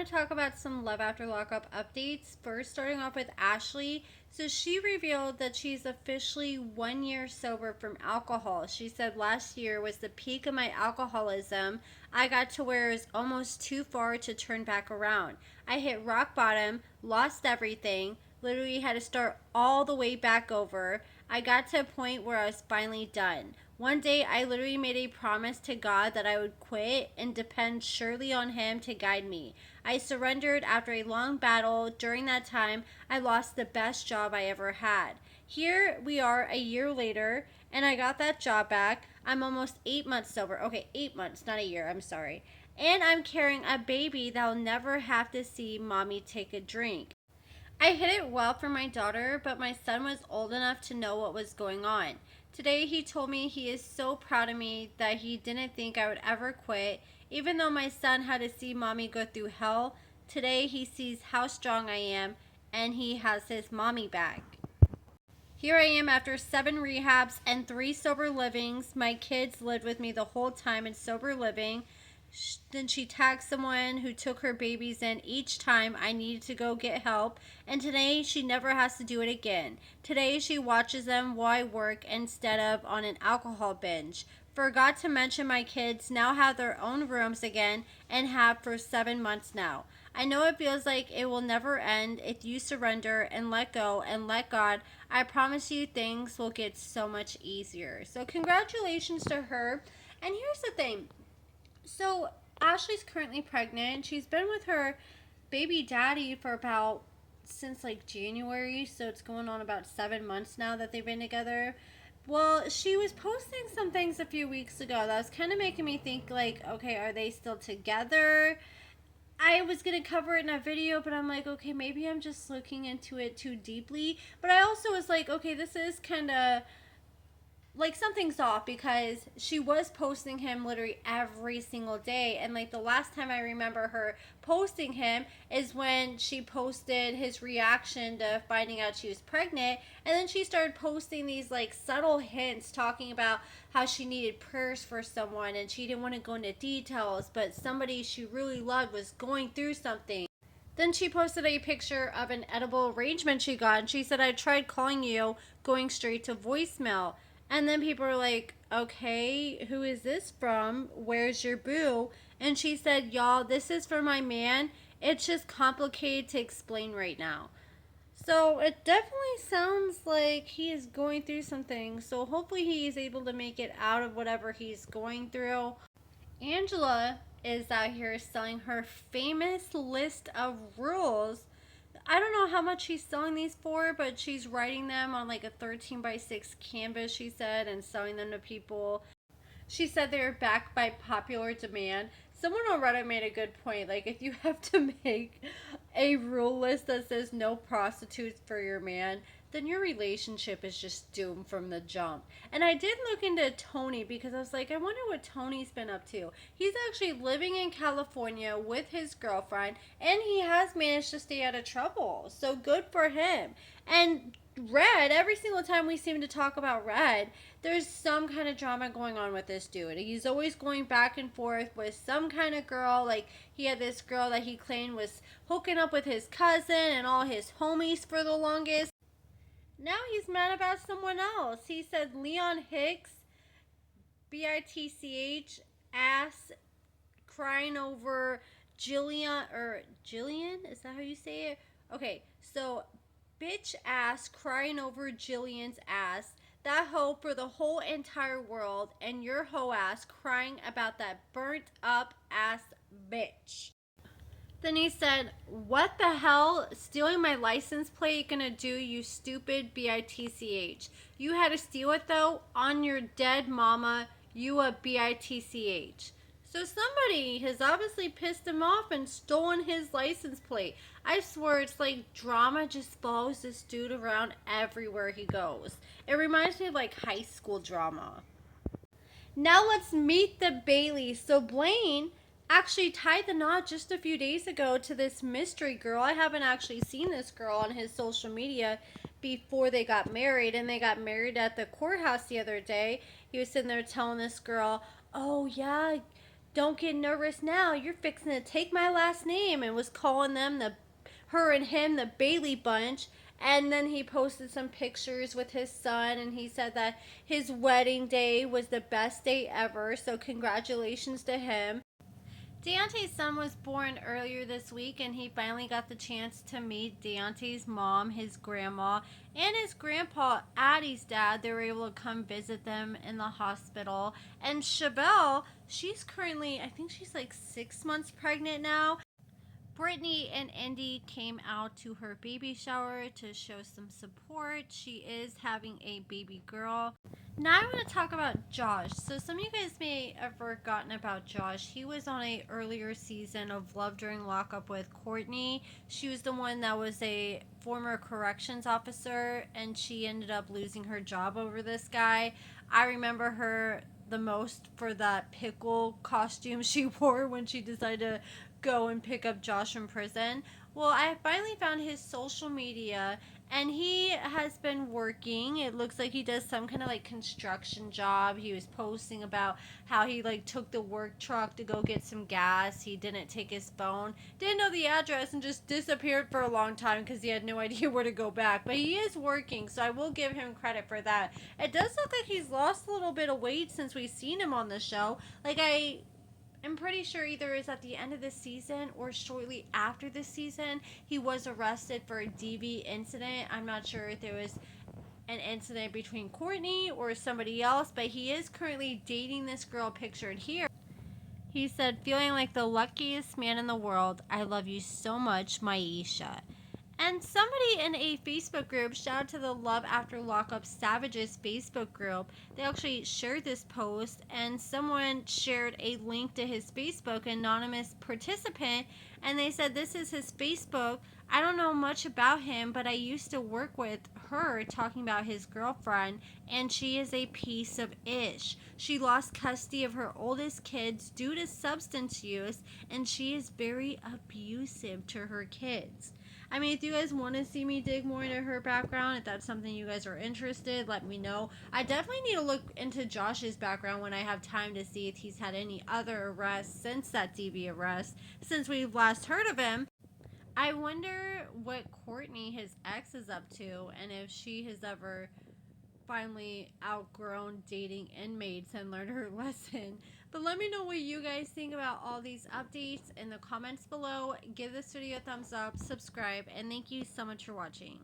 to talk about some Love After Lockup updates. First, starting off with Ashley. So she revealed that she's officially 1 year sober from alcohol. She said last year was the peak of my alcoholism. I got to where it was almost too far to turn back around. I hit rock bottom, lost everything, literally had to start all the way back over. I got to a point where I was finally done. One day, I literally made a promise to God that I would quit and depend surely on Him to guide me. I surrendered after a long battle. During that time, I lost the best job I ever had. Here we are a year later, and I got that job back. I'm almost 8 months sober. Okay, 8 months, not a year. I'm sorry. And I'm carrying a baby that'll never have to see mommy take a drink. I hid it well from my daughter, but my son was old enough to know what was going on. Today he told me he is so proud of me that he didn't think I would ever quit. Even though my son had to see mommy go through hell, today he sees how strong I am and he has his mommy back. Here I am after 7 rehabs and 3 sober livings. My kids lived with me the whole time in sober living. Then she tagged someone who took her babies in each time I needed to go get help, and today she never has to do it again. Today she watches them while I work instead of on an alcohol binge. Forgot to mention my kids now have their own rooms again and have for 7 months now. I know it feels like it will never end if you surrender and let go and let God. I promise you things will get so much easier. So congratulations to her. And here's the thing. So Ashley's currently pregnant. She's been with her baby daddy for about since like January, so it's going on about 7 months now that they've been together. Well, she was posting some things a few weeks ago that was kind of making me think like, okay, are they still together? I was going to cover it in a video, but I'm like, okay, maybe I'm just looking into it too deeply. But I also was like, okay, this is kind of like something's off because she was posting him literally every single day, and like the last time I remember her posting him is when she posted his reaction to finding out she was pregnant, and then she started posting these like subtle hints talking about how she needed prayers for someone and she didn't want to go into details, but somebody she really loved was going through something. Then she posted a picture of an edible arrangement she got, and she said, I tried calling you, going straight to voicemail. And then people were like, okay, who is this from? Where's your boo? And she said, y'all, this is for my man. It's just complicated to explain right now. So it definitely sounds like he is going through something. So hopefully he is able to make it out of whatever he's going through. Angela is out here selling her famous list of rules. I don't know how much she's selling these for, but she's writing them on like a 13x6 canvas, she said, and selling them to people. She said they were backed by popular demand. Someone on Reddit made a good point. Like, if you have to make a rule list that says no prostitutes for your man, then your relationship is just doomed from the jump. And I did look into Tony because I was like, I wonder what Tony's been up to. He's actually living in California with his girlfriend, and he has managed to stay out of trouble. So good for him. And Red, every single time we seem to talk about Red, there's some kind of drama going on with this dude. He's always going back and forth with some kind of girl. Like, he had this girl that he claimed was hooking up with his cousin and all his homies for the longest. Now he's mad about someone else. He said Leon Hicks, bitch, ass, crying over Jillian? Is that how you say it? Okay, so bitch ass crying over Jillian's ass. That hoe for the whole entire world, and your hoe ass crying about that burnt up ass bitch. Then he said, what the hell? Stealing my license plate gonna do, you stupid bitch? You had to steal it though? On your dead mama, you a bitch. So somebody has obviously pissed him off and stolen his license plate. I swear it's like drama just follows this dude around everywhere he goes. It reminds me of like high school drama. Now let's meet the Baileys. So Blaine actually tied the knot just a few days ago to this mystery girl. I haven't actually seen this girl on his social media before they got married, and they got married at the courthouse the other day. He was sitting there telling this girl, oh yeah, don't get nervous now. You're fixing to take my last name, and was calling them her and him, the Bailey Bunch. And then he posted some pictures with his son, and he said that his wedding day was the best day ever. So congratulations to him. Deontay's son was born earlier this week, and he finally got the chance to meet Deontay's mom, his grandma, and his grandpa, Addie's dad. They were able to come visit them in the hospital. And Chevelle, she's currently, I think she's like 6 months pregnant now. Brittany and Indy came out to her baby shower to show some support. She is having a baby girl. Now I want to talk about Josh. So some of you guys may have forgotten about Josh. He was on a earlier season of Love During Lockup with Courtney. She was the one that was a former corrections officer, and she ended up losing her job over this guy. I remember her the most for that pickle costume she wore when she decided to go and pick up Josh from prison. Well, I finally found his social media, and he has been working. It looks like he does some kind of like construction job. He was posting about how he like took the work truck to go get some gas. He didn't take his phone, didn't know the address, and just disappeared for a long time because he had no idea where to go back. But he is working, so I will give him credit for that. It does look like he's lost a little bit of weight since we've seen him on the show. I'm pretty sure either it's at the end of the season or shortly after the season, he was arrested for a DV incident. I'm not sure if there was an incident between Courtney or somebody else, but he is currently dating this girl pictured here. He said, feeling like the luckiest man in the world. I love you so much, Maisha. And somebody in a Facebook group, shout out to the Love After Lockup Savages Facebook group, they actually shared this post, and someone shared a link to his Facebook, anonymous participant, and they said this is his Facebook. I don't know much about him, but I used to work with her, talking about his girlfriend, and she is a piece of ish. She lost custody of her oldest kids due to substance use, and she is very abusive to her kids. I mean, if you guys want to see me dig more into her background, if that's something you guys are interested, let me know. I definitely need to look into Josh's background when I have time to see if he's had any other arrests since that DV arrest, since we've last heard of him. I wonder what Courtney, his ex, is up to, and if she has ever finally outgrown dating inmates and learned her lesson. But let me know what you guys think about all these updates in the comments below. Give this video a thumbs up, subscribe, and thank you so much for watching.